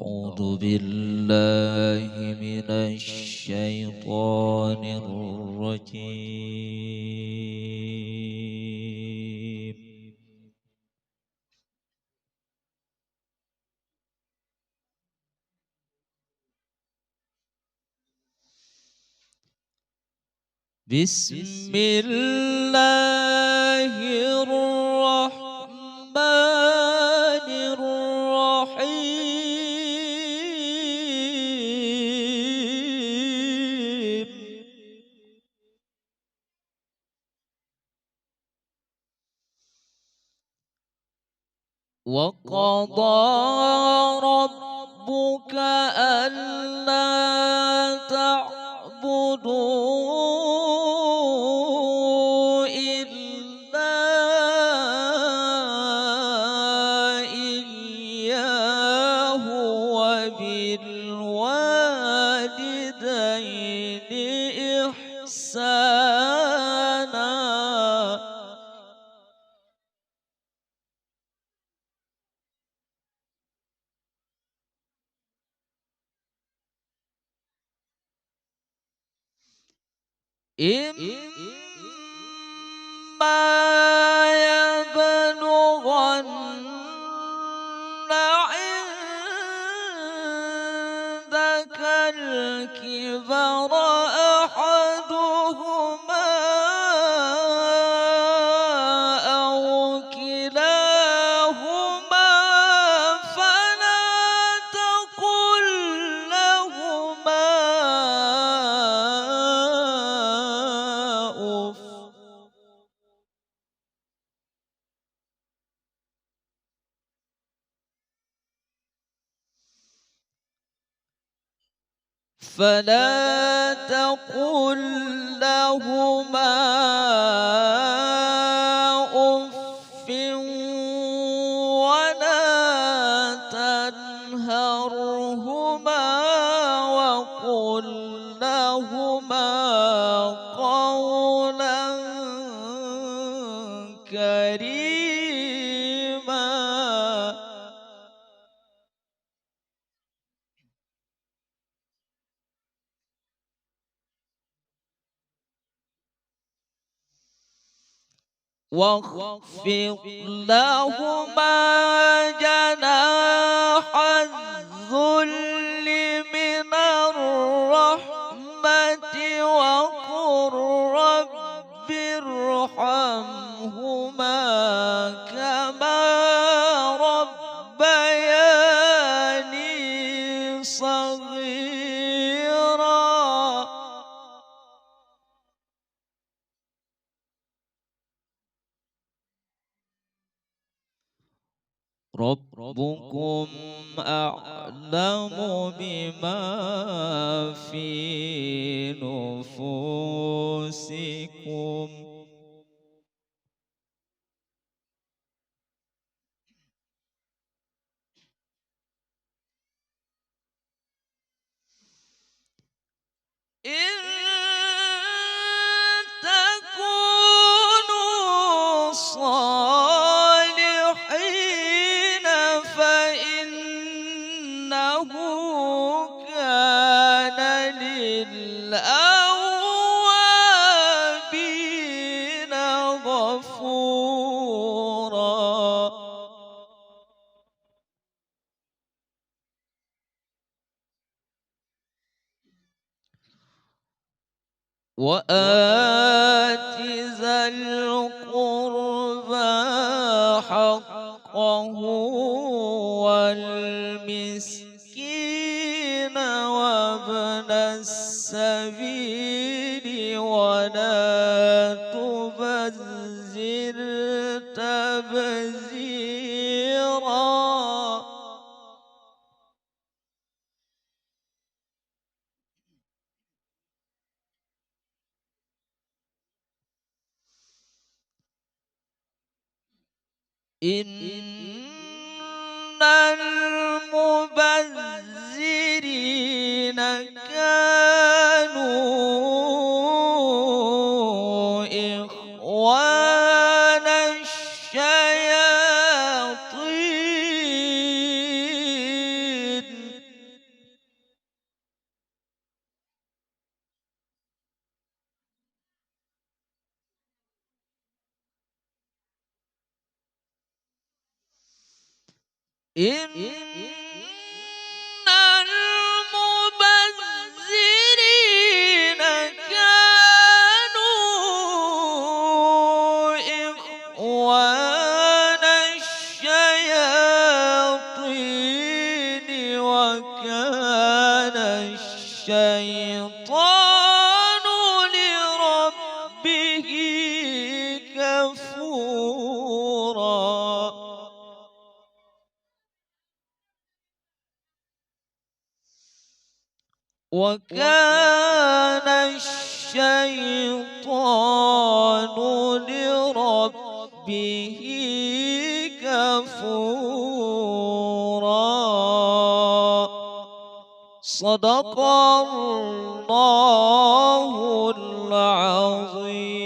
أعوذ بالله من الشيطان الرجيم. بسم الله الرحمن الرحيم. وقضى ربك ألا تعبدوا إلا إياه وبالوالدين إحسانا. إما يبلغن عندك الكبر أحدهما أو كلاهما فلا تقل لهما أف ولا تنهرهما وقل لهما قولا كريما. واخفض لهما جناح الذل من الرحمة وقل رب ارحمهما كما ربياني صغيرا. ربكم أعلم بما في نفوسكم إن تكونوا صالحين فإنه كان للأوابين غفورا. وآت ذا القربى حقه والمسكين وابن السبيل ولا تبذر تبذيرا. إن المبذرين كانوا إخوان الشياطين إن المبذرين كانوا إخوان الشياطين وكان الشيطان لربه كفورا. وكان الشيطان لربه كفورا. صدق الله العظيم.